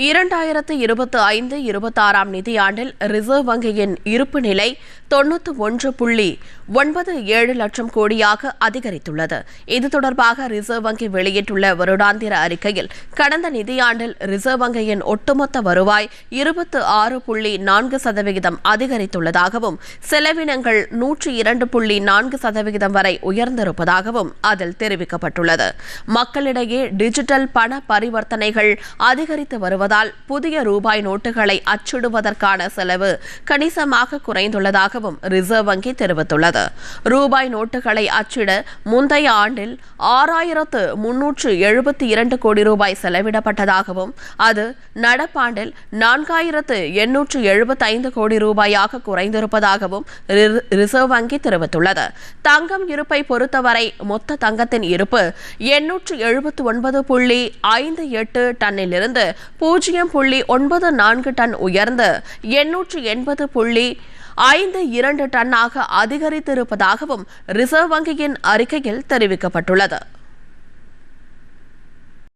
2025-26 நிதியாண்டில் ரிசர்வ் வங்கியின் இருப்பு நிலை 91.97 லட்சம் கோடியாக அதிகரித்துள்ளது. இது தொடர்பாக ரிசர்வ் வங்கி வெளியிட்டுள்ள வருடாந்திர அறிக்கையில், கடந்த நிதியாண்டில் ரிசர்வ் வங்கியின் ஒட்டுமொத்த வருவாய் 26.4% அதிகரித்துள்ளதாகவும், செலவினங்கள் 102.4% வரை உயர்ந்திருப்பதாகவும் அதில் தெரிவிக்கப்பட்டுள்ளது. மக்களிடையே டிஜிட்டல் பண பரிவர்த்தனைகள் அதிகரித்து வருவதால் புதிய ரூபாய் நோட்டுகளை அச்சிடுவதற்கான செலவு கணிசமாக குறைந்துள்ளதாகவும் ரிசர்வ் வங்கி தெரிவித்துள்ளது. ரூபாய் நோட்டுகளை அச்சிட முந்தைய ஆண்டில் 6,372 கோடி ரூபாய் செலவிடப்பட்டதாகவும், அது நடப்பாண்டில் 4,875 கோடி ரூபாயாக குறைந்திருப்பதாகவும் ரிசர்வ் வங்கி தெரிவித்துள்ளது. தங்கம் இருப்பை பொறுத்தவரை மொத்த தங்கத்தின் இருப்பு 879.58 டன்னிலிருந்து 0.94 டன் உயர்ந்து 880.52 டன்னாக அதிகரித்திருப்பதாகவும் ரிசர்வ் வங்கியின் அறிக்கையில் தெரிவிக்கப்பட்டுள்ளது.